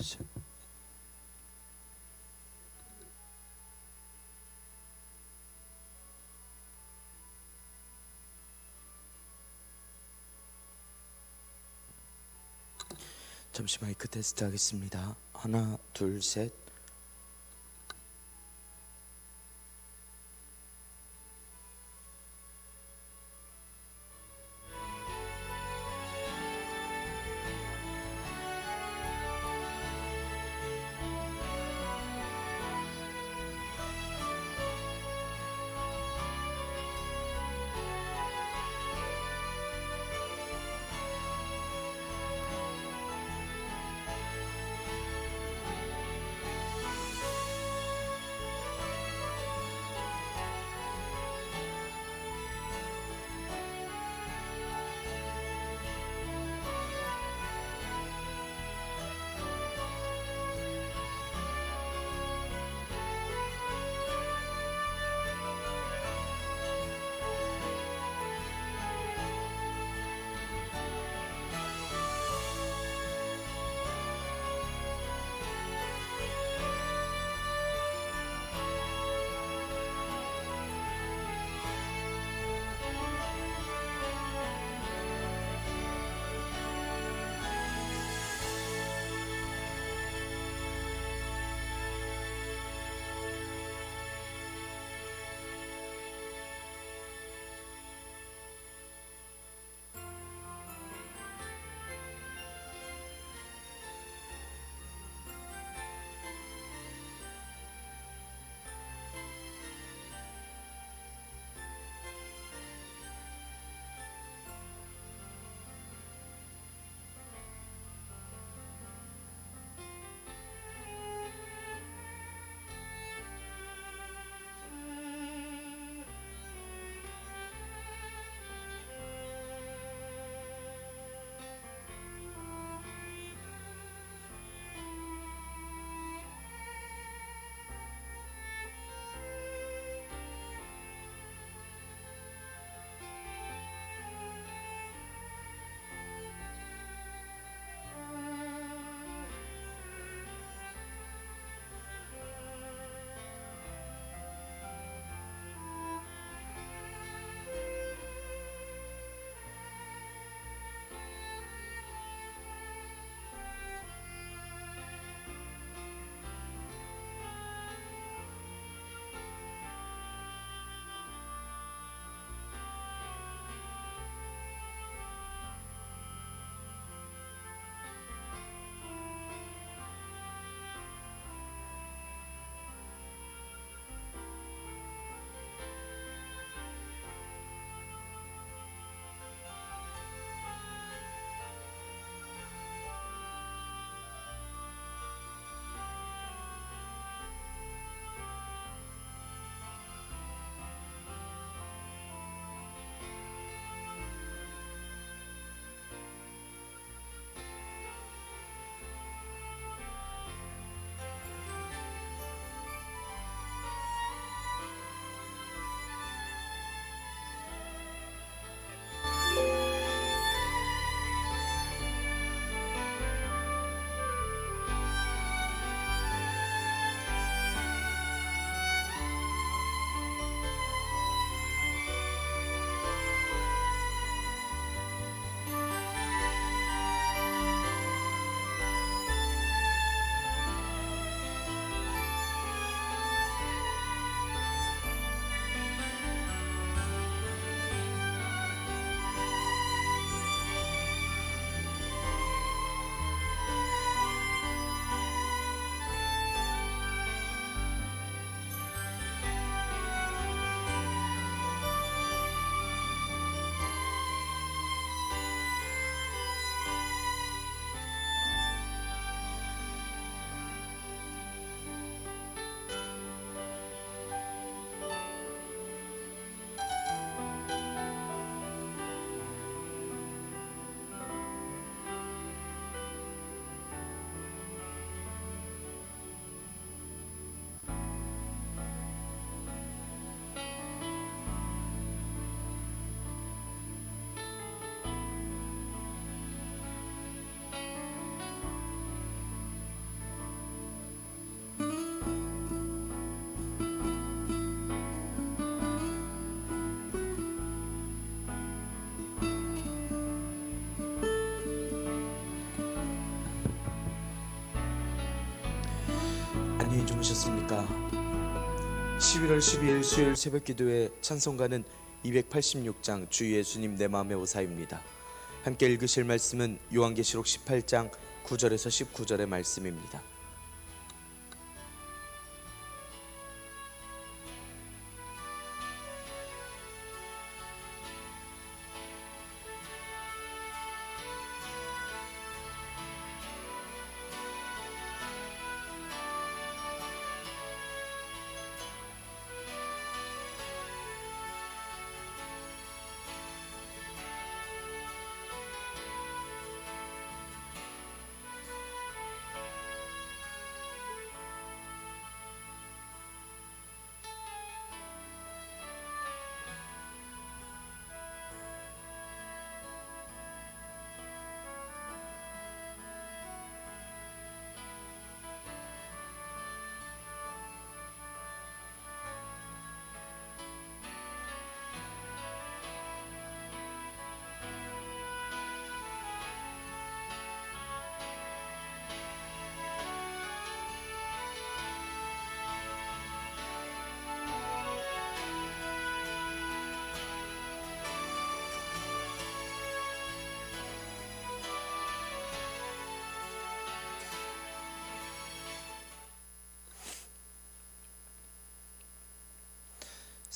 셋. 잠시 마이크 테스트 하겠습니다. 하나, 둘, 셋. 안녕히 주무셨습니까? 11월 12일 수요일 새벽기도의 찬송가는 286장 주 예수님 내 맘에 오사입니다. 함께 읽으실 말씀은 요한계시록 18장 9절에서 19절의 말씀입니다.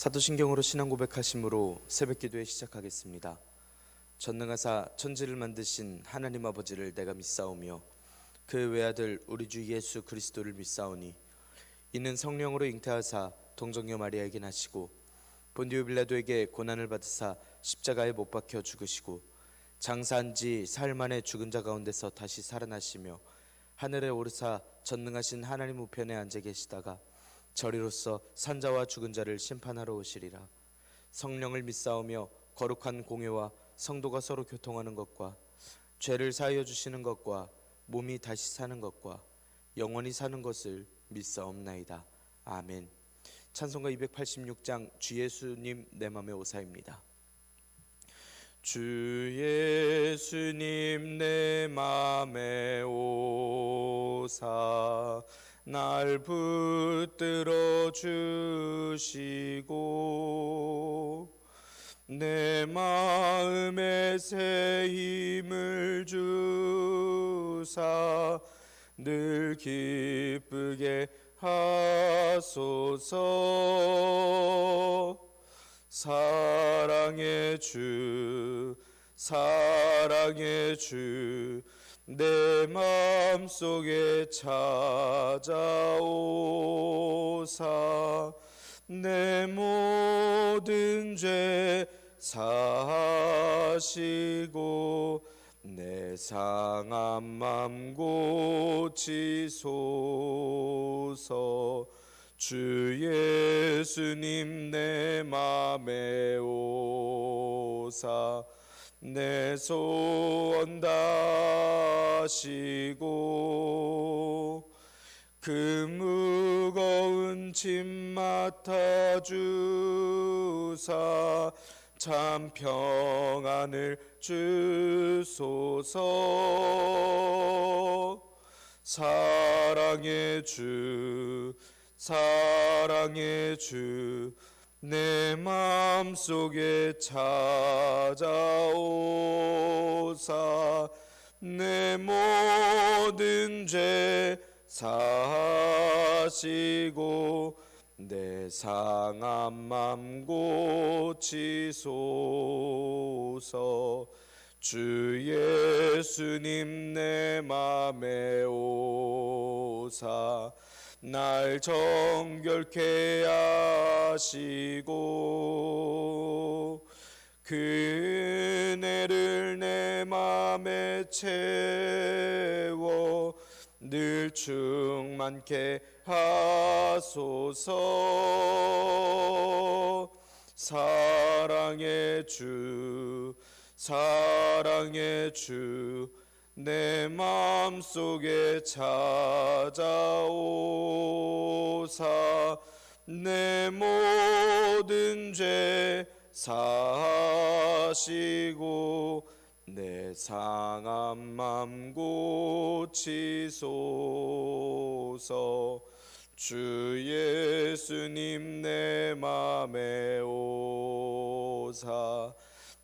사도신경으로 신앙 고백하심으로 새벽기도에 시작하겠습니다. 전능하사 천지를 만드신 하나님 아버지를 내가 믿사오며 그의 외아들 우리 주 예수 그리스도를 믿사오니 이는 성령으로 잉태하사 동정녀 마리아에게 나시고 본디오 빌라도에게 고난을 받으사 십자가에 못 박혀 죽으시고 장사한 지 사흘 만에 죽은 자 가운데서 다시 살아나시며 하늘에 오르사 전능하신 하나님 우편에 앉아 계시다가 저리로서 산자와 죽은 자를 심판하러 오시리라. 성령을 믿사오며 거룩한 공회와 성도가 서로 교통하는 것과 죄를 사하여 주시는 것과 몸이 다시 사는 것과 영원히 사는 것을 믿사옵나이다. 아멘. 찬송가 286장 주 예수님 내 맘에 오사입니다. 주 예수님 내 맘에 오사 날 붙들어 주시고 내 마음에 새 힘을 주사 늘 기쁘게 하소서. 사랑의 주 사랑의 주 내 맘속에 찾아오사 내 모든 죄 사하시고 내 상한 맘 고치소서. 주 예수님 내 맘에 오사 내 소원 다시고 그 무거운 짐 맡아주사 참 평안을 주소서. 사랑의 주 사랑의 주 내 맘속에 찾아오사 내 모든 죄 사하시고 내 상한 맘 고치소서. 주 예수님 내 맘에 오사 날 정결케 하시고 그 은혜를 내 맘에 채워 늘 충만케 하소서. 사랑의 주 사랑의 주 내 맘속에 찾아오사 내 모든 죄 사하시고 내 상한 맘 고치소서. 주 예수님 내 맘에 오사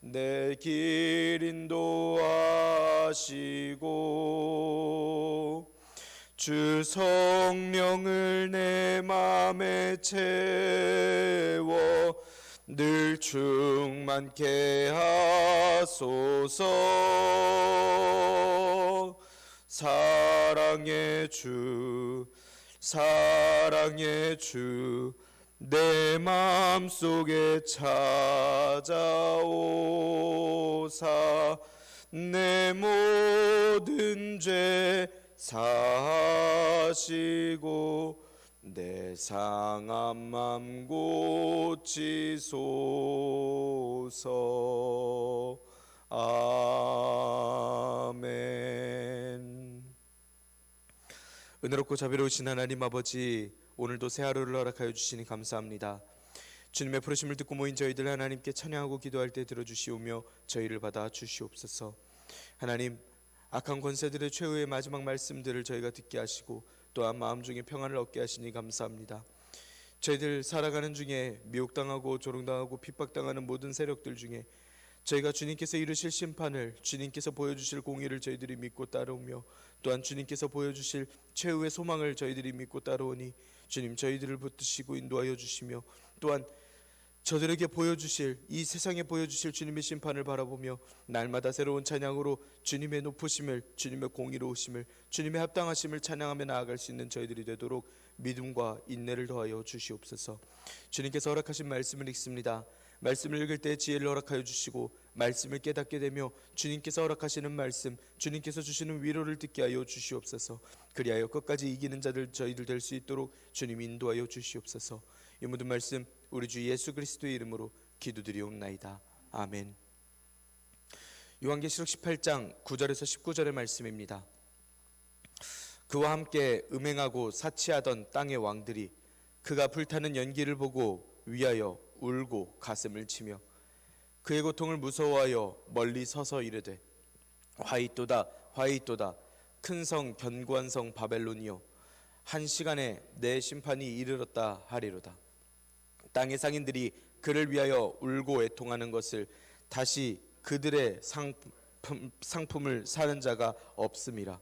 내 길 인도하시고 주 성령을 내 맘에 채워 늘 충만케 하소서. 사랑의 주 내 맘속에 찾아오사 내 모든 죄 사하시고 내 상한 맘 고치소서. 아멘. 은혜롭고 자비로우신 하나님 아버지, 오늘도 새 하루를 허락하여 주시니 감사합니다. 주님의 부르심을 듣고 모인 저희들 하나님께 찬양하고 기도할 때 들어주시오며 저희를 받아 주시옵소서. 하나님, 악한 권세들의 최후의 마지막 말씀들을 저희가 듣게 하시고 또한 마음 중에 평안을 얻게 하시니 감사합니다. 저희들 살아가는 중에 미혹당하고 조롱당하고 핍박당하는 모든 세력들 중에 저희가 주님께서 이루실 심판을, 주님께서 보여주실 공의를 저희들이 믿고 따르며 또한 주님께서 보여주실 최후의 소망을 저희들이 믿고 따르오니 주님 저희들을 붙드시고 인도하여 주시며 또한 저들에게 보여주실, 이 세상에 보여주실 주님의 심판을 바라보며 날마다 새로운 찬양으로 주님의 높으심을, 주님의 공의로우심을, 주님의 합당하심을 찬양하며 나아갈 수 있는 저희들이 되도록 믿음과 인내를 더하여 주시옵소서. 주님께서 허락하신 말씀을 읽습니다. 말씀을 읽을 때 지혜를 허락하여 주시고 말씀을 깨닫게 되며 주님께서 허락하시는 말씀, 주님께서 주시는 위로를 듣게 하여 주시옵소서. 그리하여 끝까지 이기는 자들 저희들 될 수 있도록 주님 인도하여 주시옵소서. 이 모든 말씀 우리 주 예수 그리스도의 이름으로 기도드리옵나이다. 아멘. 요한계시록 18장 9절에서 19절의 말씀입니다. 그와 함께 음행하고 사치하던 땅의 왕들이 그가 불타는 연기를 보고 위하여 울고 가슴을 치며 그의 고통을 무서워하여 멀리 서서 이르되 화이또다 화이또다 큰 성 견고한 성 바벨론이여 한 시간에 내 심판이 이르렀다 하리로다. 땅의 상인들이 그를 위하여 울고 애통하는 것을 다시 그들의 상품을 사는 자가 없음이라.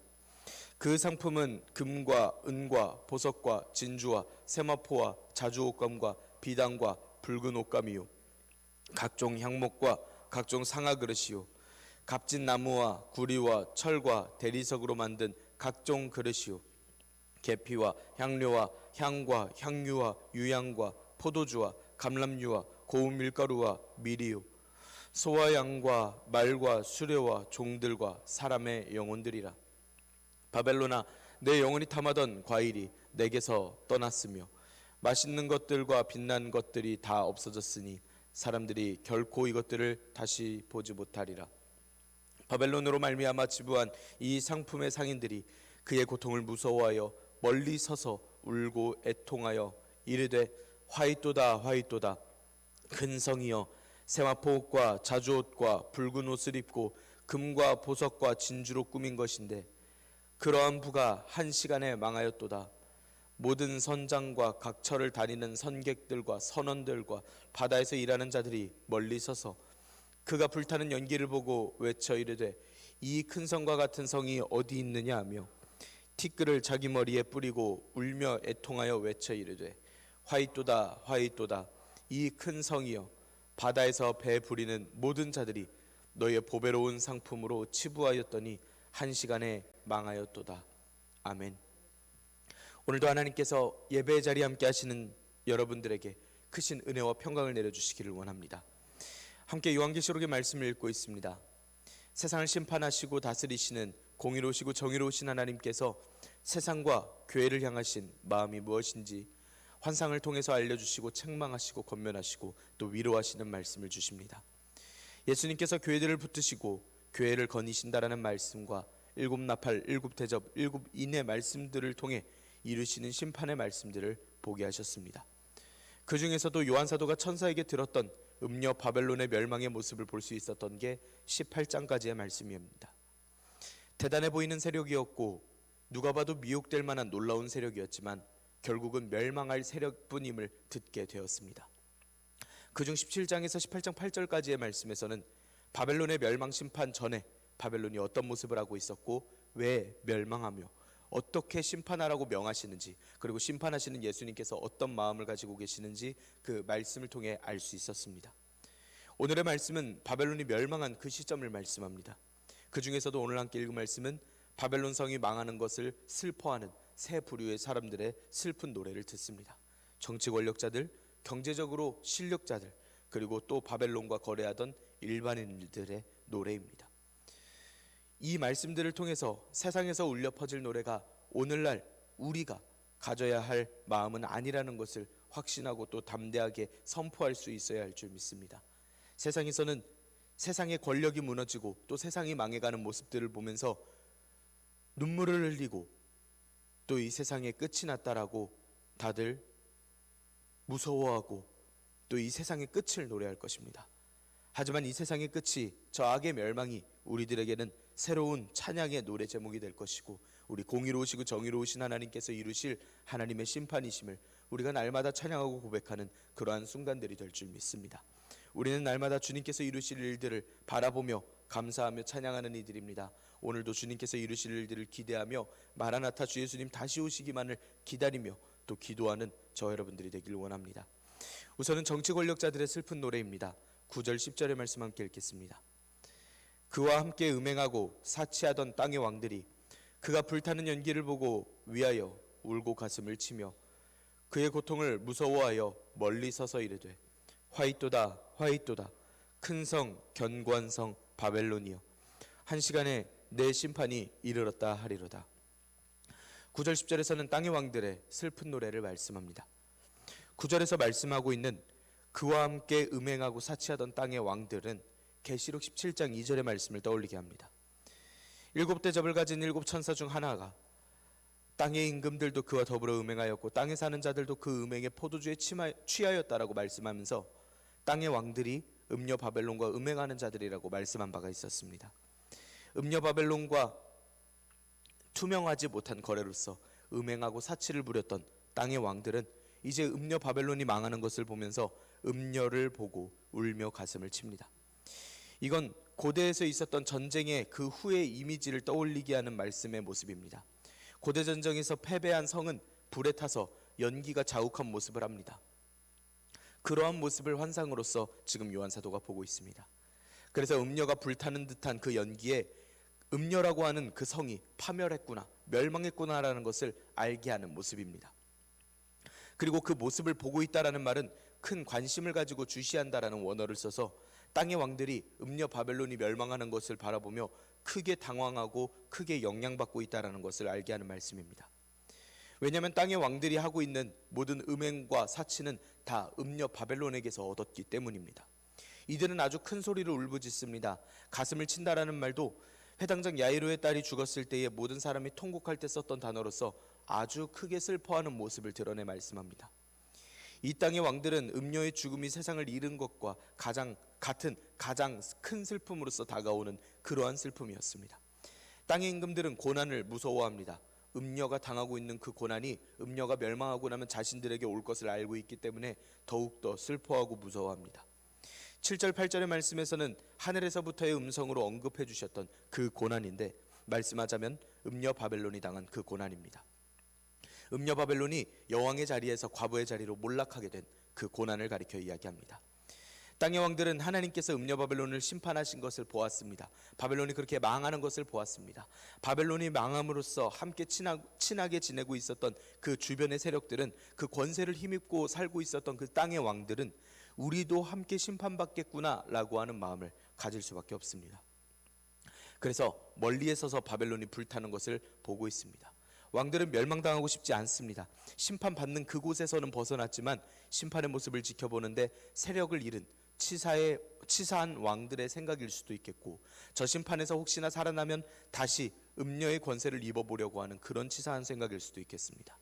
그 상품은 금과 은과 보석과 진주와 세마포와 자주옷감과 비단과 붉은 옷감이요 각종 향목과 각종 상아 그릇이요 값진 나무와 구리와 철과 대리석으로 만든 각종 그릇이요 계피와 향료와 향과 향유와 유향과 포도주와 감람유와 고운 밀가루와 밀이요 소와 양과 말과 수레와 종들과 사람의 영혼들이라. 바벨론아, 내 영혼이 탐하던 과일이 내게서 떠났으며 맛있는 것들과 빛난 것들이 다 없어졌으니 사람들이 결코 이것들을 다시 보지 못하리라. 바벨론으로 말미암아 지부한 이 상품의 상인들이 그의 고통을 무서워하여 멀리 서서 울고 애통하여 이르되 화이또다 화이또다 큰 성이여 세마포옷과 자주옷과 붉은 옷을 입고 금과 보석과 진주로 꾸민 것인데 그러한 부가 한 시간에 망하였도다. 모든 선장과 각처를 다니는 선객들과 선원들과 바다에서 일하는 자들이 멀리 서서 그가 불타는 연기를 보고 외쳐 이르되 이 큰 성과 같은 성이 어디 있느냐 하며 티끌을 자기 머리에 뿌리고 울며 애통하여 외쳐 이르되 화이또다 화이또다 이 큰 성이여 바다에서 배 부리는 모든 자들이 너의 보배로운 상품으로 치부하였더니 한 시간에 망하였도다. 아멘. 오늘도 하나님께서 예배의 자리에 함께 하시는 여러분들에게 크신 은혜와 평강을 내려주시기를 원합니다. 함께 요한계시록의 말씀을 읽고 있습니다. 세상을 심판하시고 다스리시는 공의로우시고 정의로우신 하나님께서 세상과 교회를 향하신 마음이 무엇인지 환상을 통해서 알려주시고 책망하시고 권면하시고 또 위로하시는 말씀을 주십니다. 예수님께서 교회들을 붙드시고 교회를 거니신다라는 말씀과 일곱 나팔, 일곱 대접, 일곱 인의 말씀들을 통해 이루시는 심판의 말씀들을 보게 하셨습니다. 그 중에서도 요한사도가 천사에게 들었던 음녀 바벨론의 멸망의 모습을 볼 수 있었던 게 18장까지의 말씀입니다. 대단해 보이는 세력이었고 누가 봐도 미혹될 만한 놀라운 세력이었지만 결국은 멸망할 세력뿐임을 듣게 되었습니다. 그중 17장에서 18장 8절까지의 말씀에서는 바벨론의 멸망 심판 전에 바벨론이 어떤 모습을 하고 있었고 왜 멸망하며 어떻게 심판하라고 명하시는지, 그리고 심판하시는 예수님께서 어떤 마음을 가지고 계시는지 그 말씀을 통해 알 수 있었습니다. 오늘의 말씀은 바벨론이 멸망한 그 시점을 말씀합니다. 그 중에서도 오늘 함께 읽은 말씀은 바벨론 성이 망하는 것을 슬퍼하는 세 부류의 사람들의 슬픈 노래를 듣습니다. 정치 권력자들, 경제적으로 실력자들, 그리고 또 바벨론과 거래하던 일반인들의 노래입니다. 이 말씀들을 통해서 세상에서 울려 퍼질 노래가 오늘날 우리가 가져야 할 마음은 아니라는 것을 확신하고 또 담대하게 선포할 수 있어야 할 줄 믿습니다. 세상에서는 세상의 권력이 무너지고 또 세상이 망해가는 모습들을 보면서 눈물을 흘리고 또 이 세상의 끝이 났다라고 다들 무서워하고 또 이 세상의 끝을 노래할 것입니다. 하지만 이 세상의 끝이, 저 악의 멸망이 우리들에게는 새로운 찬양의 노래 제목이 될 것이고, 우리 공의로우시고 정의로우신 하나님께서 이루실 하나님의 심판이심을 우리가 날마다 찬양하고 고백하는 그러한 순간들이 될 줄 믿습니다. 우리는 날마다 주님께서 이루실 일들을 바라보며 감사하며 찬양하는 이들입니다. 오늘도 주님께서 이루실 일들을 기대하며 마라나타 주 예수님 다시 오시기만을 기다리며 또 기도하는 저 여러분들이 되길 원합니다. 우선은 정치 권력자들의 슬픈 노래입니다. 9절 10절의 말씀 함께 읽겠습니다. 그와 함께 음행하고 사치하던 땅의 왕들이 그가 불타는 연기를 보고 위하여 울고 가슴을 치며 그의 고통을 무서워하여 멀리 서서 이르되 화이또다 화이또다 큰 성 견고한 성 바벨론이여 한 시간에 내 심판이 이르렀다 하리로다. 9절 10절에서는 땅의 왕들의 슬픈 노래를 말씀합니다. 9절에서 말씀하고 있는 그와 함께 음행하고 사치하던 땅의 왕들은 계시록 17장 2절의 말씀을 떠올리게 합니다. 7 대접을 가진 7 천사 중 하나가 땅의 임금들도 그와 더불어 음행하였고 땅에 사는 자들도 그 음행의 포도주에 취하였다라고 말씀하면서 땅의 왕들이 음녀 바벨론과 음행하는 자들이라고 말씀한 바가 있었습니다. 음녀 바벨론과 투명하지 못한 거래로서 음행하고 사치를 부렸던 땅의 왕들은 이제 음녀 바벨론이 망하는 것을 보면서 음녀를 보고 울며 가슴을 칩니다. 이건 고대에서 있었던 전쟁의 그 후의 이미지를 떠올리게 하는 말씀의 모습입니다. 고대 전쟁에서 패배한 성은 불에 타서 연기가 자욱한 모습을 합니다. 그러한 모습을 환상으로서 지금 요한 사도가 보고 있습니다. 그래서 음녀가 불타는 듯한 그 연기에 음녀라고 하는 그 성이 파멸했구나, 멸망했구나라는 것을 알게 하는 모습입니다. 그리고 그 모습을 보고 있다라는 말은 큰 관심을 가지고 주시한다라는 원어를 써서 땅의 왕들이 음녀 바벨론이 멸망하는 것을 바라보며 크게 당황하고 크게 영향받고 있다라는 것을 알게 하는 말씀입니다. 왜냐하면 땅의 왕들이 하고 있는 모든 음행과 사치는 다 음녀 바벨론에게서 얻었기 때문입니다. 이들은 아주 큰 소리로 울부짖습니다. 가슴을 친다라는 말도 회당장 야이로의 딸이 죽었을 때에 모든 사람이 통곡할 때 썼던 단어로서 아주 크게 슬퍼하는 모습을 드러내 말씀합니다. 이 땅의 왕들은 음녀의 죽음이 세상을 잃은 것과 가장 큰 슬픔으로서 다가오는 그러한 슬픔이었습니다. 땅의 임금들은 고난을 무서워합니다. 음녀가 당하고 있는 그 고난이 음녀가 멸망하고 나면 자신들에게 올 것을 알고 있기 때문에 더욱더 슬퍼하고 무서워합니다. 7절 8절의 말씀에서는 하늘에서부터의 음성으로 언급해 주셨던 그 고난인데, 말씀하자면 음녀 바벨론이 당한 그 고난입니다. 음녀 바벨론이 여왕의 자리에서 과부의 자리로 몰락하게 된 그 고난을 가리켜 이야기합니다. 땅의 왕들은 하나님께서 음녀 바벨론을 심판하신 것을 보았습니다. 바벨론이 그렇게 망하는 것을 보았습니다. 바벨론이 망함으로써 함께 친하게 지내고 있었던 그 주변의 세력들은, 그 권세를 힘입고 살고 있었던 그 땅의 왕들은 우리도 함께 심판받겠구나 라고 하는 마음을 가질 수밖에 없습니다. 그래서 멀리에 서서 바벨론이 불타는 것을 보고 있습니다. 왕들은 멸망당하고 싶지 않습니다. 심판받는 그곳에서는 벗어났지만 심판의 모습을 지켜보는데 세력을 잃은 치사한 왕들의 생각일 수도 있겠고, 저 심판에서 혹시나 살아나면 다시 음녀의 권세를 입어보려고 하는 그런 치사한 생각일 수도 있겠습니다.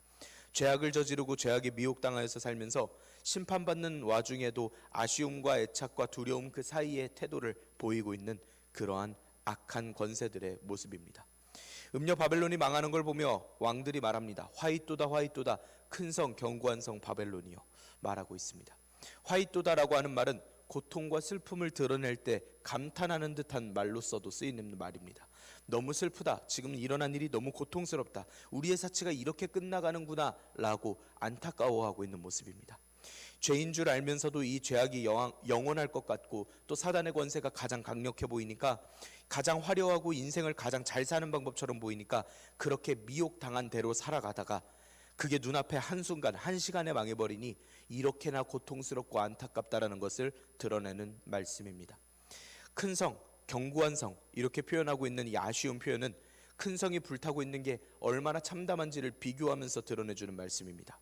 죄악을 저지르고 죄악에 미혹당하여서 살면서 심판받는 와중에도 아쉬움과 애착과 두려움 그 사이의 태도를 보이고 있는 그러한 악한 권세들의 모습입니다. 음녀 바벨론이 망하는 걸 보며 왕들이 말합니다. 화이또다 화이또다 큰 성 견고한 성 바벨론이요 말하고 있습니다. 화이또다라고 하는 말은 고통과 슬픔을 드러낼 때 감탄하는 듯한 말로써도 쓰이는 말입니다. 너무 슬프다. 지금 일어난 일이 너무 고통스럽다. 우리의 사치가 이렇게 끝나가는구나 라고 안타까워하고 있는 모습입니다. 죄인 줄 알면서도 이 죄악이 영원할 것 같고 또 사단의 권세가 가장 강력해 보이니까 가장 화려하고 인생을 가장 잘 사는 방법처럼 보이니까 그렇게 미혹당한 대로 살아가다가 그게 눈앞에 한순간 한시간에 망해버리니 이렇게나 고통스럽고 안타깝다라는 것을 드러내는 말씀입니다. 큰 성, 견고한 성 이렇게 표현하고 있는 이 아쉬운 표현은 큰 성이 불타고 있는 게 얼마나 참담한지를 비교하면서 드러내주는 말씀입니다.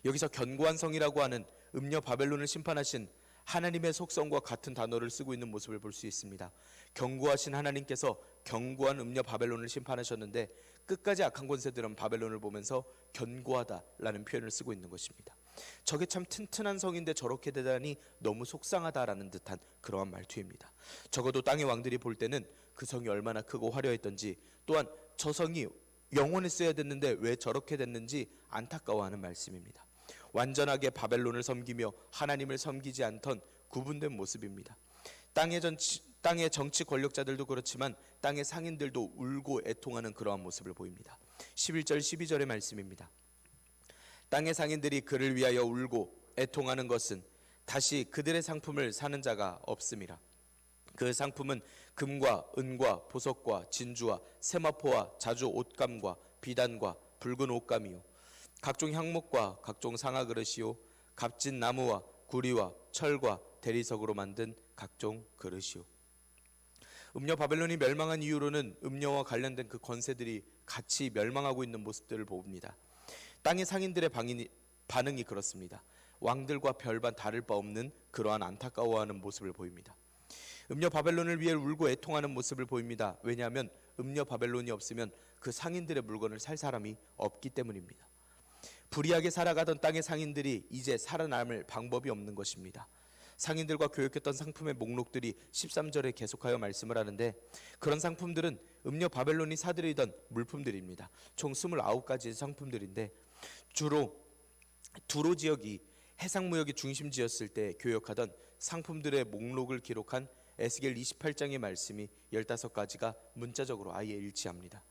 여기서 견고한 성이라고 하는 음녀 바벨론을 심판하신 하나님의 속성과 같은 단어를 쓰고 있는 모습을 볼 수 있습니다. 견고하신 하나님께서 견고한 음녀 바벨론을 심판하셨는데 끝까지 악한 권세들은 바벨론을 보면서 견고하다라는 표현을 쓰고 있는 것입니다. 저게 참 튼튼한 성인데 저렇게 되다니 너무 속상하다라는 듯한 그러한 말투입니다. 적어도 땅의 왕들이 볼 때는 그 성이 얼마나 크고 화려했던지 또한 저 성이 영원했어야 됐는데 왜 저렇게 됐는지 안타까워하는 말씀입니다. 완전하게 바벨론을 섬기며 하나님을 섬기지 않던 구분된 모습입니다. 땅의 정치 권력자들도 그렇지만 땅의 상인들도 울고 애통하는 그러한 모습을 보입니다. 11절 12절의 말씀입니다. 땅의 상인들이 그를 위하여 울고 애통하는 것은 다시 그들의 상품을 사는 자가 없음이라. 그 상품은 금과 은과 보석과 진주와 세마포와 자주 옷감과 비단과 붉은 옷감이요 각종 향목과 각종 상아 그릇이요 값진 나무와 구리와 철과 대리석으로 만든 각종 그릇이요. 음녀 바벨론이 멸망한 이후로는 음녀와 관련된 그 권세들이 같이 멸망하고 있는 모습들을 봅니다. 땅의 상인들의 반응이 그렇습니다. 왕들과 별반 다를 바 없는 그러한 안타까워하는 모습을 보입니다. 음녀 바벨론을 위해 울고 애통하는 모습을 보입니다. 왜냐하면 음녀 바벨론이 없으면 그 상인들의 물건을 살 사람이 없기 때문입니다. 불의하게 살아가던 땅의 상인들이 이제 살아남을 방법이 없는 것입니다. 상인들과 교역했던 상품의 목록들이 13절에 계속하여 말씀을 하는데 그런 상품들은 음녀 바벨론이 사들이던 물품들입니다. 총 29가지의 상품들인데 주로 두로 지역이 해상무역의 중심지였을 때 교역하던 상품들의 목록을 기록한 에스겔 28장의 말씀이 15가지가 문자적으로 아예 일치합니다.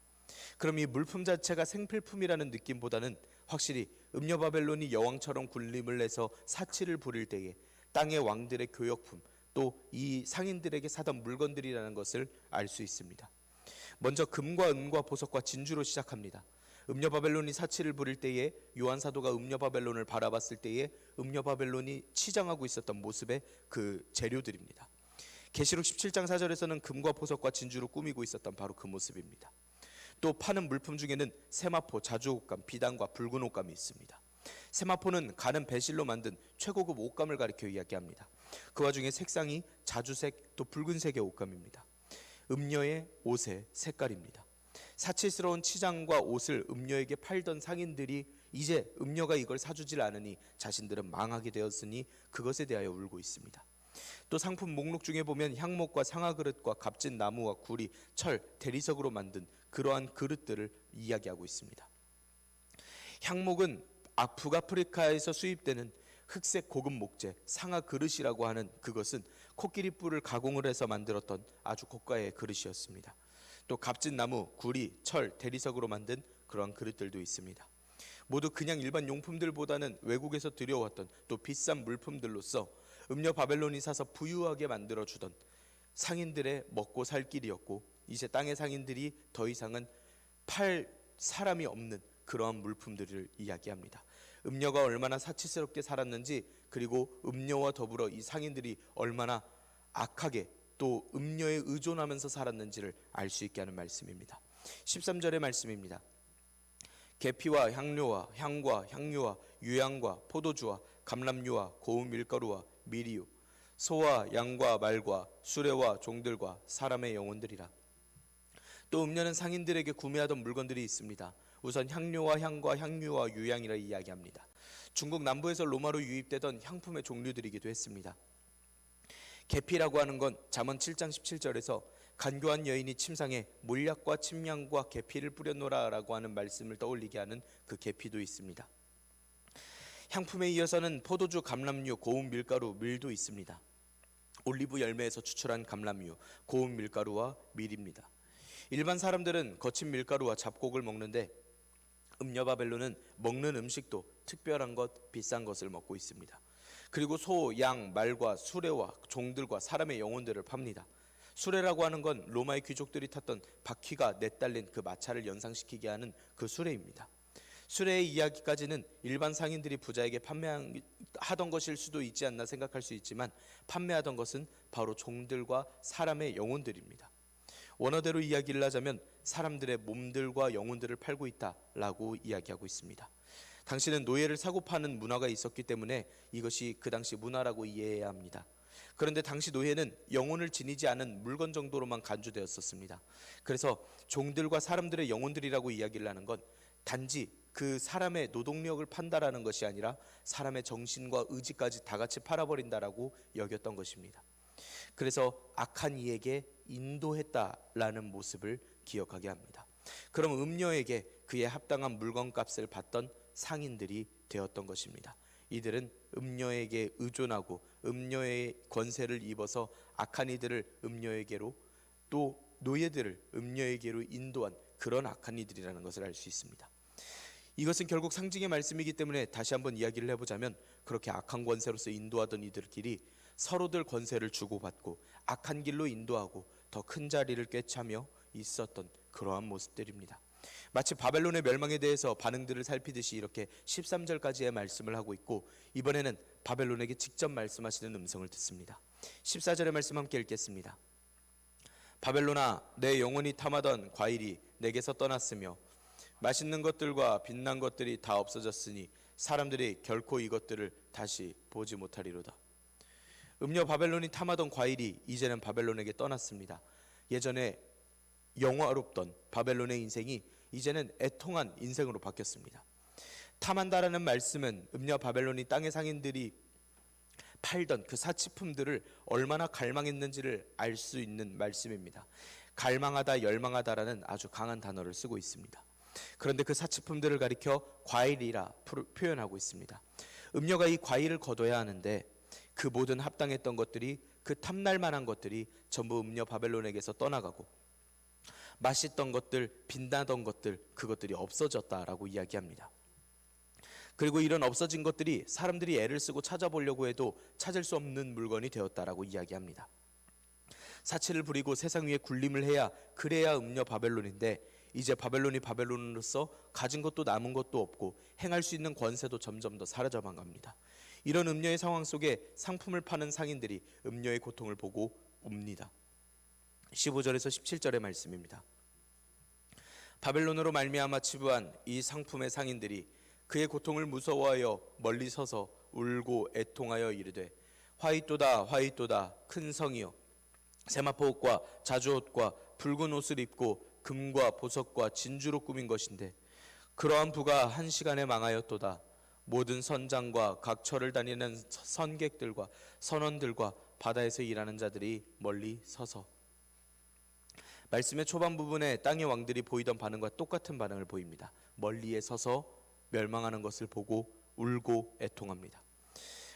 그럼 이 물품 자체가 생필품이라는 느낌보다는 확실히 음녀 바벨론이 여왕처럼 군림을 해서 사치를 부릴 때에 땅의 왕들의 교역품 또 이 상인들에게 사던 물건들이라는 것을 알 수 있습니다. 먼저 금과 은과 보석과 진주로 시작합니다. 음녀 바벨론이 사치를 부릴 때에 요한 사도가 음녀 바벨론을 바라봤을 때에 음녀 바벨론이 치장하고 있었던 모습의 그 재료들입니다. 계시록 17장 4절에서는 금과 보석과 진주로 꾸미고 있었던 바로 그 모습입니다. 또 파는 물품 중에는 세마포, 자주옷감, 비단과 붉은 옷감이 있습니다. 세마포는 가는 배실로 만든 최고급 옷감을 가리켜 이야기합니다. 그 와중에 색상이 자주색 또 붉은색의 옷감입니다. 음녀의 옷의 색깔입니다. 사치스러운 치장과 옷을 음녀에게 팔던 상인들이 이제 음녀가 이걸 사주질 않으니 자신들은 망하게 되었으니 그것에 대하여 울고 있습니다. 또 상품 목록 중에 보면 향목과 상아 그릇과 값진 나무와 구리, 철, 대리석으로 만든 그러한 그릇들을 이야기하고 있습니다. 향목은 북아프리카에서 수입되는 흑색 고급 목재, 상아 그릇이라고 하는 그것은 코끼리 뿔을 가공을 해서 만들었던 아주 고가의 그릇이었습니다. 또 값진 나무, 구리, 철, 대리석으로 만든 그러한 그릇들도 있습니다. 모두 그냥 일반 용품들보다는 외국에서 들여왔던 또 비싼 물품들로서 음녀 바벨론이 사서 부유하게 만들어주던 상인들의 먹고 살 길이었고 이제 땅의 상인들이 더 이상은 팔 사람이 없는 그러한 물품들을 이야기합니다. 음녀가 얼마나 사치스럽게 살았는지 그리고 음녀와 더불어 이 상인들이 얼마나 악하게 또 음녀에 의존하면서 살았는지를 알 수 있게 하는 말씀입니다. 13절의 말씀입니다. 계피와 향료와 향과 향유와 유향과 포도주와 감람유와 고운 밀가루와 미리유 소와 양과 말과 수레와 종들과 사람의 영혼들이라. 또 음녀는 상인들에게 구매하던 물건들이 있습니다. 우선 향료와 향과 향유와 유향이라 이야기합니다. 중국 남부에서 로마로 유입되던 향품의 종류들이기도 했습니다. 계피라고 하는 건 잠언 7장 17절에서 간교한 여인이 침상에 몰약과 침향과 계피를 뿌려놓으라라고 하는 말씀을 떠올리게 하는 그 계피도 있습니다. 향품에 이어서는 포도주, 감람류, 고운 밀가루, 밀도 있습니다. 올리브 열매에서 추출한 감람류, 고운 밀가루와 밀입니다. 일반 사람들은 거친 밀가루와 잡곡을 먹는데 음녀 바벨론은 먹는 음식도 특별한 것, 비싼 것을 먹고 있습니다. 그리고 소, 양, 말과 수레와 종들과 사람의 영혼들을 팝니다. 수레라고 하는 건 로마의 귀족들이 탔던 바퀴가 내달린 그 마차를 연상시키게 하는 그 수레입니다. 수레의 이야기까지는 일반 상인들이 부자에게 판매하던 것일 수도 있지 않나 생각할 수 있지만 판매하던 것은 바로 종들과 사람의 영혼들입니다. 원어대로 이야기를 하자면 사람들의 몸들과 영혼들을 팔고 있다라고 이야기하고 있습니다. 당시는 노예를 사고 파는 문화가 있었기 때문에 이것이 그 당시 문화라고 이해해야 합니다. 그런데 당시 노예는 영혼을 지니지 않은 물건 정도로만 간주되었었습니다. 그래서 종들과 사람들의 영혼들이라고 이야기를 하는 건 단지 그 사람의 노동력을 판다라는 것이 아니라 사람의 정신과 의지까지 다 같이 팔아버린다라고 여겼던 것입니다. 그래서 악한 이에게 인도했다라는 모습을 기억하게 합니다. 그럼 음녀에게 그의 합당한 물건값을 받던 상인들이 되었던 것입니다. 이들은 음녀에게 의존하고 음녀의 권세를 입어서 악한 이들을 음녀에게로, 또 노예들을 음녀에게로 인도한 그런 악한 이들이라는 것을 알 수 있습니다. 이것은 결국 상징의 말씀이기 때문에 다시 한번 이야기를 해보자면 그렇게 악한 권세로서 인도하던 이들끼리 서로들 권세를 주고받고 악한 길로 인도하고 더 큰 자리를 꿰차며 있었던 그러한 모습들입니다. 마치 바벨론의 멸망에 대해서 반응들을 살피듯이 이렇게 13절까지의 말씀을 하고 있고, 이번에는 바벨론에게 직접 말씀하시는 음성을 듣습니다. 14절의 말씀 함께 읽겠습니다. 바벨론아, 내 영혼이 탐하던 과일이 내게서 떠났으며 맛있는 것들과 빛난 것들이 다 없어졌으니 사람들이 결코 이것들을 다시 보지 못하리로다. 음녀 바벨론이 탐하던 과일이 이제는 바벨론에게 떠났습니다. 예전에 영화롭던 바벨론의 인생이 이제는 애통한 인생으로 바뀌었습니다. 탐한다라는 말씀은 음녀 바벨론이 땅의 상인들이 팔던 그 사치품들을 얼마나 갈망했는지를 알 수 있는 말씀입니다. 갈망하다, 열망하다라는 아주 강한 단어를 쓰고 있습니다. 그런데 그 사치품들을 가리켜 과일이라 표현하고 있습니다. 음녀가 이 과일을 거둬야 하는데 그 모든 합당했던 것들이, 그 탐날 만한 것들이 전부 음녀 바벨론에게서 떠나가고 맛있던 것들, 빛나던 것들, 그것들이 없어졌다라고 이야기합니다. 그리고 이런 없어진 것들이 사람들이 애를 쓰고 찾아보려고 해도 찾을 수 없는 물건이 되었다라고 이야기합니다. 사치를 부리고 세상 위에 군림을 해야, 그래야 음녀 바벨론인데 이제 바벨론이 바벨론으로서 가진 것도 남은 것도 없고 행할 수 있는 권세도 점점 더 사라져만 갑니다. 이런 음녀의 상황 속에 상품을 파는 상인들이 음녀의 고통을 보고 웁니다. 15절에서 17절의 말씀입니다. 바벨론으로 말미암아 치부한 이 상품의 상인들이 그의 고통을 무서워하여 멀리 서서 울고 애통하여 이르되 화이또다 화이또다 큰 성이여, 세마포옷과 자주옷과 붉은 옷을 입고 금과 보석과 진주로 꾸민 것인데 그러한 부가 한 시간에 망하였도다. 모든 선장과 각 처를 다니는 선객들과 선원들과 바다에서 일하는 자들이 멀리 서서. 말씀의 초반 부분에 땅의 왕들이 보이던 반응과 똑같은 반응을 보입니다. 멀리에 서서 멸망하는 것을 보고 울고 애통합니다.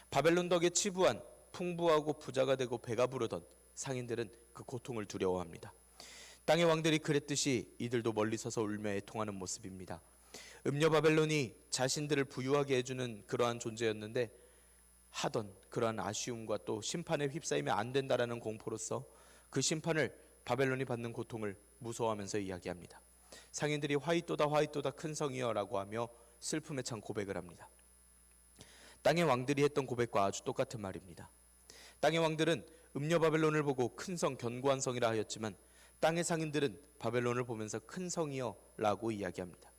바벨론 덕에 치부한, 풍부하고 부자가 되고 배가 부르던 상인들은 그 고통을 두려워합니다. 땅의 왕들이 그랬듯이 이들도 멀리 서서 울며 애통하는 모습입니다. 음녀 바벨론이 자신들을 부유하게 해주는 그러한 존재였는데 하던 그러한 아쉬움과 또 심판에 휩싸이면 안 된다라는 공포로서 그 심판을, 바벨론이 받는 고통을 무서워하면서 이야기합니다. 상인들이 화이또다 화이또다 큰 성이여 라고 하며 슬픔에 찬 고백을 합니다. 땅의 왕들이 했던 고백과 아주 똑같은 말입니다. 땅의 왕들은 음녀 바벨론을 보고 큰 성, 견고한 성이라 하였지만 땅의 상인들은 바벨론을 보면서 큰 성이여 라고 이야기합니다.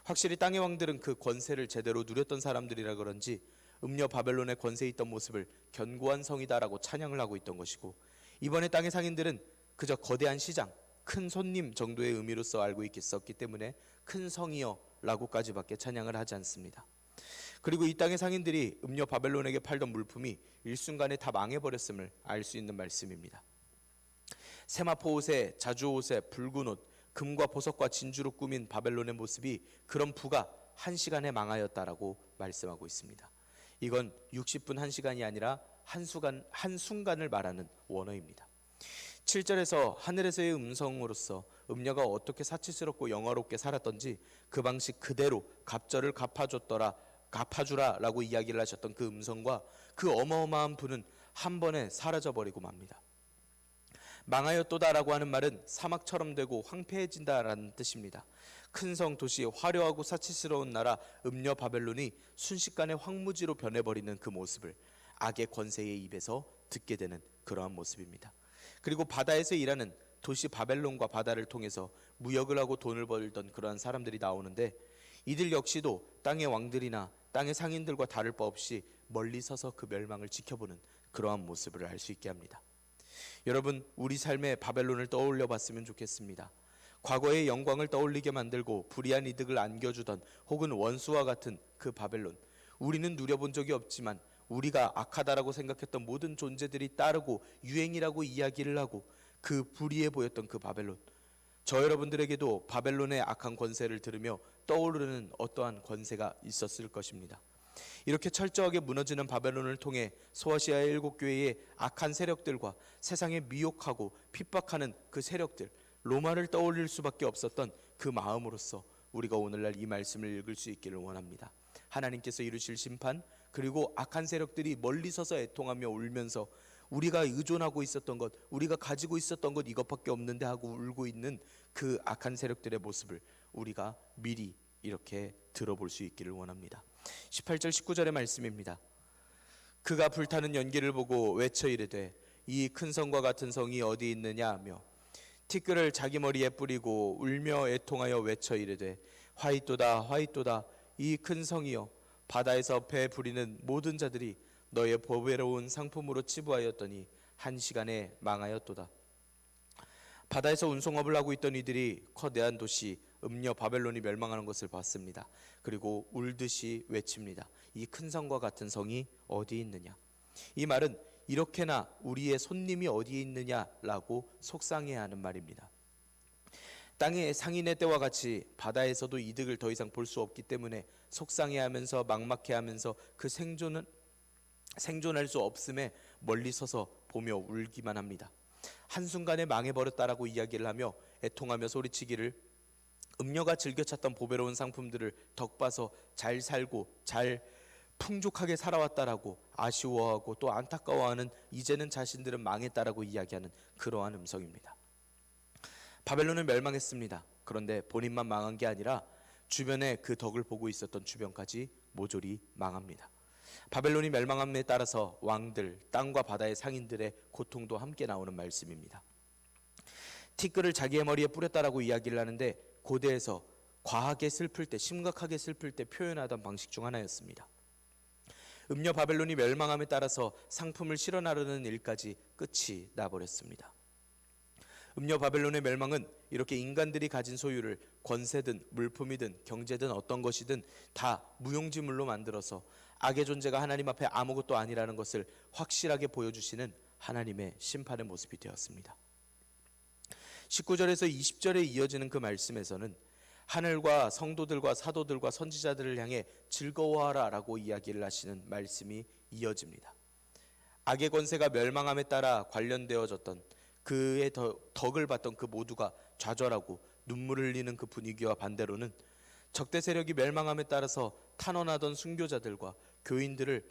확실히 땅의 왕들은 그 권세를 제대로 누렸던 사람들이라 그런지 음녀 바벨론의 권세에 있던 모습을 견고한 성이다라고 찬양을 하고 있던 것이고, 이번에 땅의 상인들은 그저 거대한 시장, 큰 손님 정도의 의미로서 알고 있었기 때문에 큰 성이여 라고까지밖에 찬양을 하지 않습니다. 그리고 이 땅의 상인들이 음녀 바벨론에게 팔던 물품이 일순간에 다 망해버렸음을 알 수 있는 말씀입니다. 세마포 옷에, 자주 옷에, 붉은 옷, 금과 보석과 진주로 꾸민 바벨론의 모습이, 그런 부가 한 시간에 망하였다라고 말씀하고 있습니다. 이건 60분 1시간이 아니라 한순간을 말하는 원어입니다. 7절에서 하늘에서의 음성으로서 음녀가 어떻게 사치스럽고 영화롭게 살았던지 그 방식 그대로 갑절을 갚아주라 라고 이야기를 하셨던 그 음성과 그 어마어마한 분은 한 번에 사라져버리고 맙니다. 망하였도다 라고 하는 말은 사막처럼 되고 황폐해진다 라는 뜻입니다. 큰 성 도시, 화려하고 사치스러운 나라 음녀 바벨론이 순식간에 황무지로 변해버리는 그 모습을 악의 권세의 입에서 듣게 되는 그러한 모습입니다. 그리고 바다에서 일하는 도시 바벨론과 바다를 통해서 무역을 하고 돈을 벌던 그러한 사람들이 나오는데, 이들 역시도 땅의 왕들이나 땅의 상인들과 다를 바 없이 멀리 서서 그 멸망을 지켜보는 그러한 모습을 알 수 있게 합니다. 여러분, 우리 삶의 바벨론을 떠올려 봤으면 좋겠습니다. 과거의 영광을 떠올리게 만들고 불이한 이득을 안겨주던 혹은 원수와 같은 그 바벨론, 우리는 누려본 적이 없지만 우리가 악하다라고 생각했던 모든 존재들이 따르고 유행이라고 이야기를 하고 그 불의해 보였던 그 바벨론, 저 여러분들에게도 바벨론의 악한 권세를 들으며 떠오르는 어떠한 권세가 있었을 것입니다. 이렇게 철저하게 무너지는 바벨론을 통해 소아시아의 7교회의 악한 세력들과 세상에 미혹하고 핍박하는 그 세력들, 로마를 떠올릴 수밖에 없었던 그 마음으로서 우리가 오늘날 이 말씀을 읽을 수 있기를 원합니다. 하나님께서 이루실 심판, 그리고 악한 세력들이 멀리 서서 애통하며 울면서 우리가 의존하고 있었던 것, 우리가 가지고 있었던 것 이것밖에 없는데 하고 울고 있는 그 악한 세력들의 모습을 우리가 미리 이렇게 들어볼 수 있기를 원합니다. 18절 19절의 말씀입니다. 그가 불타는 연기를 보고 외쳐 이르되 이 큰 성과 같은 성이 어디 있느냐 하며 티끌을 자기 머리에 뿌리고 울며 애통하여 외쳐 이르되 화이또다 화이또다 이 큰 성이여, 바다에서 배 부리는 모든 자들이 너의 보배로운 상품으로 치부하였더니 한 시간에 망하였도다. 바다에서 운송업을 하고 있던 이들이 거대한 도시 음녀 바벨론이 멸망하는 것을 봤습니다. 그리고 울듯이 외칩니다. 이 큰 성과 같은 성이 어디 있느냐. 이 말은 이렇게나 우리의 손님이 어디에 있느냐라고 속상해하는 말입니다. 땅의 상인의 때와 같이 바다에서도 이득을 더 이상 볼 수 없기 때문에 속상해하면서 막막해하면서 그 생존할 수 없음에 멀리 서서 보며 울기만 합니다. 한순간에 망해버렸다라고 이야기를 하며 애통하며 소리치기를, 음녀가 즐겨 찾던 보배로운 상품들을 덕봐서 잘 살고 잘 풍족하게 살아왔다라고 아쉬워하고 또 안타까워하는, 이제는 자신들은 망했다라고 이야기하는 그러한 음성입니다. 바벨론은 멸망했습니다. 그런데 본인만 망한 게 아니라 주변에 그 덕을 보고 있었던 주변까지 모조리 망합니다. 바벨론이 멸망함에 따라서 왕들, 땅과 바다의 상인들의 고통도 함께 나오는 말씀입니다. 티끌을 자기의 머리에 뿌렸다라고 이야기를 하는데, 고대에서 과하게 슬플 때, 심각하게 슬플 때 표현하던 방식 중 하나였습니다. 음녀 바벨론이 멸망함에 따라서 상품을 실어 나르는 일까지 끝이 나버렸습니다. 음녀 바벨론의 멸망은 이렇게 인간들이 가진 소유를 권세든 물품이든 경제든 어떤 것이든 다 무용지물로 만들어서 악의 존재가 하나님 앞에 아무것도 아니라는 것을 확실하게 보여주시는 하나님의 심판의 모습이 되었습니다. 19절에서 20절에 이어지는 그 말씀에서는 하늘과 성도들과 사도들과 선지자들을 향해 즐거워하라 라고 이야기를 하시는 말씀이 이어집니다. 악의 권세가 멸망함에 따라 관련되어졌던 그의 덕을 봤던 그 모두가 좌절하고 눈물을 흘리는 그 분위기와 반대로는 적대 세력이 멸망함에 따라서 탄원하던 순교자들과 교인들을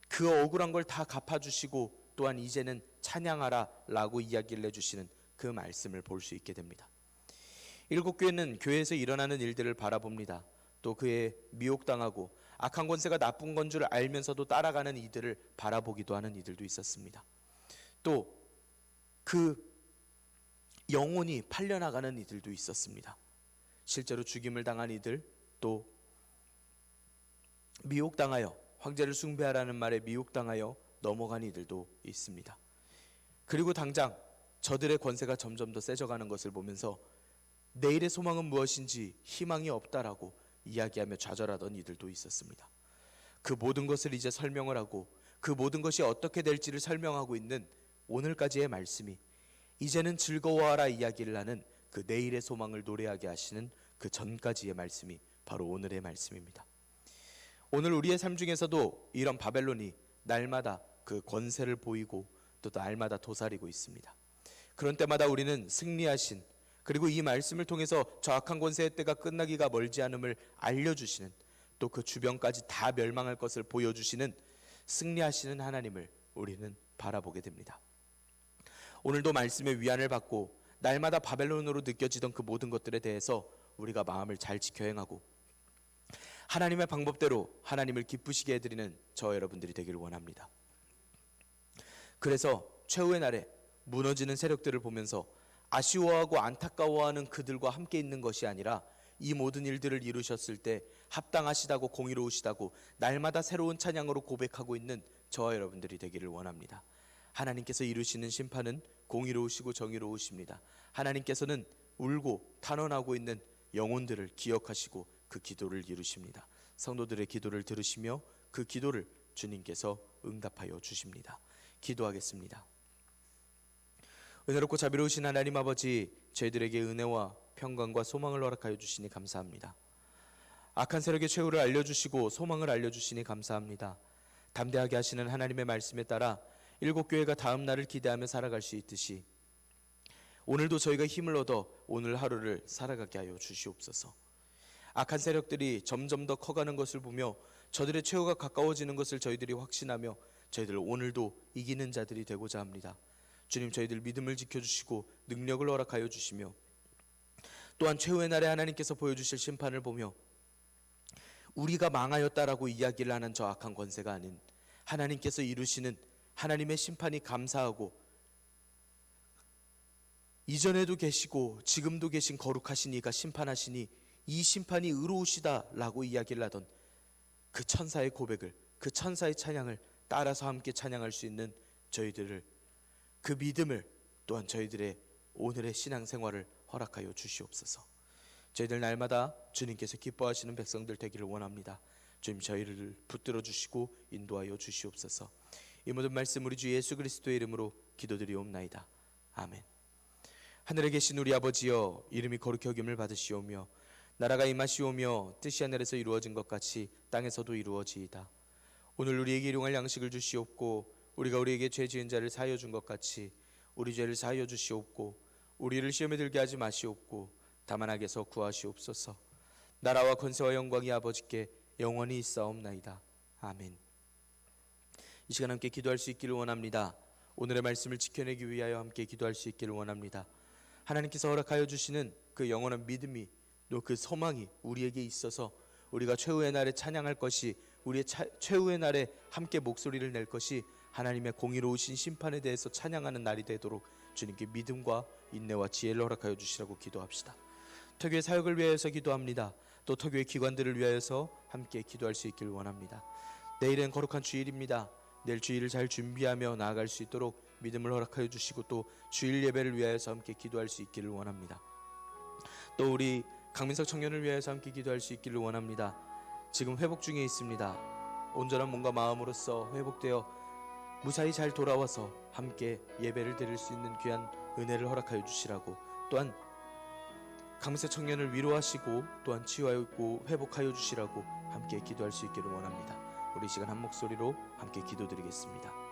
그 억울한 걸 다 갚아주시고 또한 이제는 찬양하라 라고 이야기를 해주시는 그 말씀을 볼 수 있게 됩니다. 7교회는 교회에서 일어나는 일들을 바라봅니다. 또 그에 미혹당하고 악한 권세가 나쁜 건 줄 알면서도 따라가는 이들을 바라보기도 하는 이들도 있었습니다. 또 그 영혼이 팔려나가는 이들도 있었습니다. 실제로 죽임을 당한 이들, 또 미혹당하여 황제를 숭배하라는 말에 미혹당하여 넘어간 이들도 있습니다. 그리고 당장 저들의 권세가 점점 더 세져가는 것을 보면서 내일의 소망은 무엇인지 희망이 없다라고 이야기하며 좌절하던 이들도 있었습니다. 그 모든 것을 이제 설명을 하고 그 모든 것이 어떻게 될지를 설명하고 있는 오늘까지의 말씀이, 이제는 즐거워하라 이야기를 하는 그 내일의 소망을 노래하게 하시는 그 전까지의 말씀이 바로 오늘의 말씀입니다. 오늘 우리의 삶 중에서도 이런 바벨론이 날마다 그 권세를 보이고 또 날마다 도사리고 있습니다. 그런 때마다 우리는 승리하신, 그리고 이 말씀을 통해서 저 악한 권세의 때가 끝나기가 멀지 않음을 알려주시는, 또 그 주변까지 다 멸망할 것을 보여주시는 승리하시는 하나님을 우리는 바라보게 됩니다. 오늘도 말씀의 위안을 받고 날마다 바벨론으로 느껴지던 그 모든 것들에 대해서 우리가 마음을 잘 지켜 행하고 하나님의 방법대로 하나님을 기쁘시게 해드리는 저 여러분들이 되기를 원합니다. 그래서 최후의 날에 무너지는 세력들을 보면서 아쉬워하고 안타까워하는 그들과 함께 있는 것이 아니라 이 모든 일들을 이루셨을 때 합당하시다고 공의로우시다고 날마다 새로운 찬양으로 고백하고 있는 저와 여러분들이 되기를 원합니다. 하나님께서 이루시는 심판은 공의로우시고 정의로우십니다. 하나님께서는 울고 탄원하고 있는 영혼들을 기억하시고 그 기도를 이루십니다. 성도들의 기도를 들으시며 그 기도를 주님께서 응답하여 주십니다. 기도하겠습니다. 은혜롭고 자비로우신 하나님 아버지, 저희들에게 은혜와 평강과 소망을 허락하여 주시니 감사합니다. 악한 세력의 최후를 알려주시고 소망을 알려주시니 감사합니다. 담대하게 하시는 하나님의 말씀에 따라 일곱 교회가 다음 날을 기대하며 살아갈 수 있듯이 오늘도 저희가 힘을 얻어 오늘 하루를 살아가게 하여 주시옵소서. 악한 세력들이 점점 더 커가는 것을 보며 저들의 최후가 가까워지는 것을 저희들이 확신하며 저희들 오늘도 이기는 자들이 되고자 합니다. 주님, 저희들 믿음을 지켜주시고 능력을 허락하여 주시며 또한 최후의 날에 하나님께서 보여주실 심판을 보며 우리가 망하였다라고 이야기를 하는 저 악한 권세가 아닌 하나님께서 이루시는 하나님의 심판이 감사하고 이전에도 계시고 지금도 계신 거룩하신 이가 심판하시니 이 심판이 의로우시다라고 이야기를 하던 그 천사의 고백을, 그 천사의 찬양을 따라서 함께 찬양할 수 있는 저희들을, 그 믿음을 또한 저희들의 오늘의 신앙생활을 허락하여 주시옵소서. 저희들 날마다 주님께서 기뻐하시는 백성들 되기를 원합니다. 주님, 저희를 붙들어 주시고 인도하여 주시옵소서. 이 모든 말씀 우리 주 예수 그리스도의 이름으로 기도드리옵나이다. 아멘. 하늘에 계신 우리 아버지여, 이름이 거룩히 여김을 받으시오며 나라가 임하시오며 뜻이 하늘에서 이루어진 것 같이 땅에서도 이루어지이다. 오늘 우리에게 일용할 양식을 주시옵고 우리가 우리에게 죄 지은 자를 사하여 준 것 같이 우리 죄를 사하여 주시옵고 우리를 시험에 들게 하지 마시옵고 다만 악에서 구하시옵소서. 나라와 권세와 영광이 아버지께 영원히 있사옵나이다. 아멘. 이 시간 함께 기도할 수 있기를 원합니다. 오늘의 말씀을 지켜내기 위하여 함께 기도할 수 있기를 원합니다. 하나님께서 허락하여 주시는 그 영원한 믿음이, 또 그 소망이 우리에게 있어서 우리가 최후의 날에 찬양할 것이, 우리의 최후의 날에 함께 목소리를 낼 것이 하나님의 공의로우신 심판에 대해서 찬양하는 날이 되도록 주님께 믿음과 인내와 지혜를 허락하여 주시라고 기도합시다. 터교의 사역을 위하여서 기도합니다. 또 터교의 기관들을 위하여서 함께 기도할 수 있기를 원합니다. 내일은 거룩한 주일입니다. 내일 주일을 잘 준비하며 나아갈 수 있도록 믿음을 허락하여 주시고 또 주일 예배를 위하여서 함께 기도할 수 있기를 원합니다. 또 우리 강민석 청년을 위하여서 함께 기도할 수 있기를 원합니다. 지금 회복 중에 있습니다. 온전한 몸과 마음으로서 회복되어 무사히 잘 돌아와서 함께 예배를 드릴 수 있는 귀한 은혜를 허락하여 주시라고, 또한 강민석 청년을 위로하시고 또한 치유하고 회복하여 주시라고 함께 기도할 수 있기를 원합니다. 우리 이 시간 한 목소리로 함께 기도드리겠습니다.